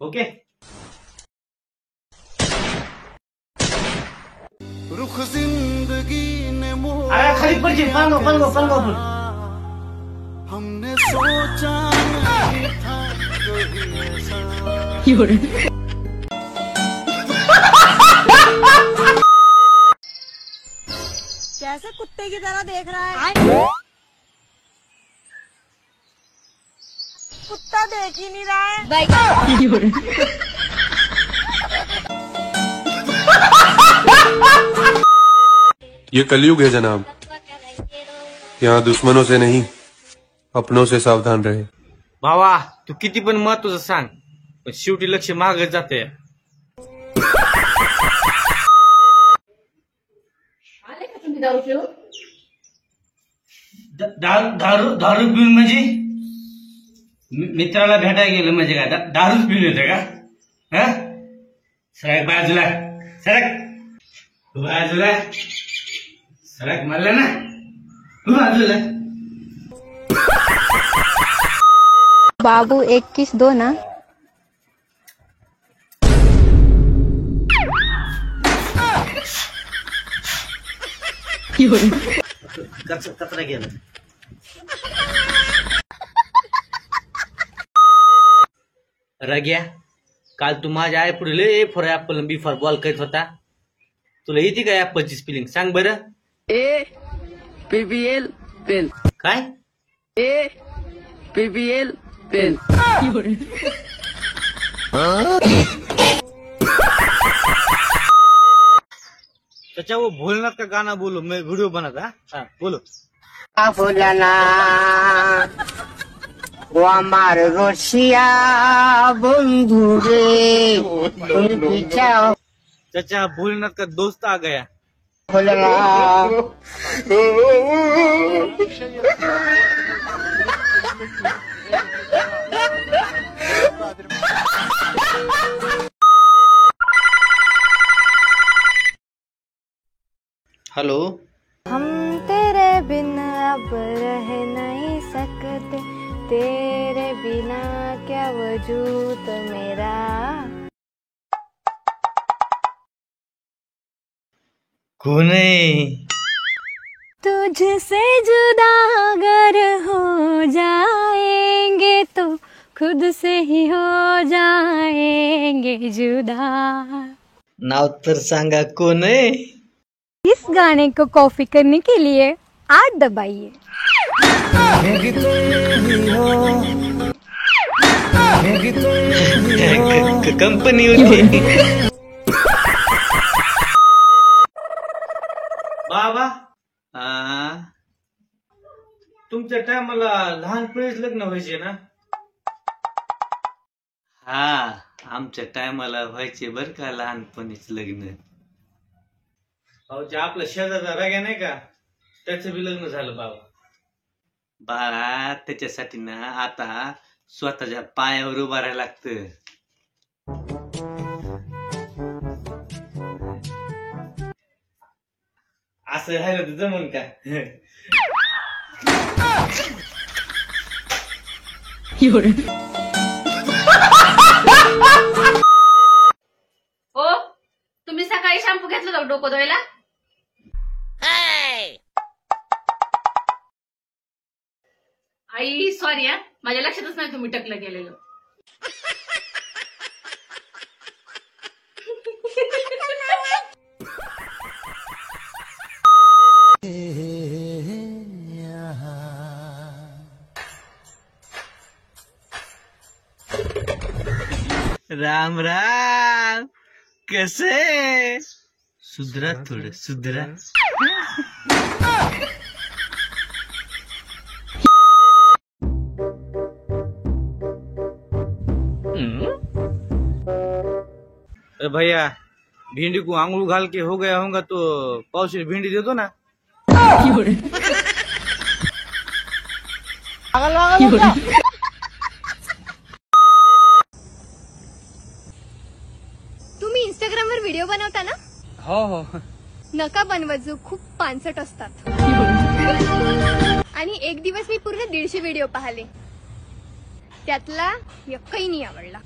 Okay. रुख जिंदगी ने खाली पडशील. पळगो हमने सोचा नहीं था कभी ऐसा. कैसे कुत्ते की तरह देख रहा है? कुत्ता देख ही नहीं रहा है. ये कलयुग है जनाब, यहाँ दुश्मनों से नहीं अपनों से सावधान रहे. भावा तू किती पण महत्वाचं सांग, पण शेवटी लक्ष मागत जाते. आले का तुम्ही दारू पिऊन? दारू पिऊन म्हणजे मित्राला भेटायला गेलं म्हणजे काय दारूच पिऊन येते का? सरक बाजूला, सरक म्हणलं ना बाजूला. बाबू 21 दो ना. कचरा गेला. रग्या काल तू माझ्या आई पुढे A for apple B for ball करत होता. तुला येते का ऍपलची स्पेलिंग सांग बरं. APPL pen. काय APPL पेन. त्याच्यावर भोलनाथ का गाना बोलो, मैं व्हिडिओ बनत. हा बोलो. फुलना ও আমার রসিয়া বন্ধু রে তুমি চাও. चाचा भोलेनाथ का दोस्त आ गया. फुलना हेलो. हम तेरे बिन अब रह नहीं सकते, तेरे बिना क्या वजूद मेरा. कौन है? तुझसे जुदा अगर हो जाएंगे तो खुद से ही हो जाएंगे जुदा. नाव तर सांगा कोण आहे? इस गाने को कॉपी करने के लिए 8 दबाइए. कंपनी होती. बाबा तुमच्या टायमाला लहानपणीच लग्न व्हायचे ना? हा आमच्या टायमाला व्हायचे बर का लहानपणीच लग्न. आपला शेजारचा राग्या नाही का, त्याचं बी लग्न झालं बाबा. बाळा त्याच्यासाठी ना आता स्वतःच्या पायावर उभा राहायला लागतं. असं राहिलं तर जमून का? हो तुम्ही सकाळी शॅम्पू घेतला होता डोकं धुवायला? आई सॉरी हा, माझ्या लक्षातच नाही तुम्ही टकलं गेलेलं. राम राम. कसे सुधरा थोडं सुधरा. अरे भैया भिंडी को आंगुल घाल के हो गया होगा तो पाव भिंडी दे दो ना. तुम्ही इंस्टाग्रामवर व्हिडिओ बनवता ना? हो. नका बनवत जो खूप पानसट असतात. आणि एक दिवस मी पूर्ण 150 व्हिडिओ पाहिले, त्यातला एकही नाही आवडला.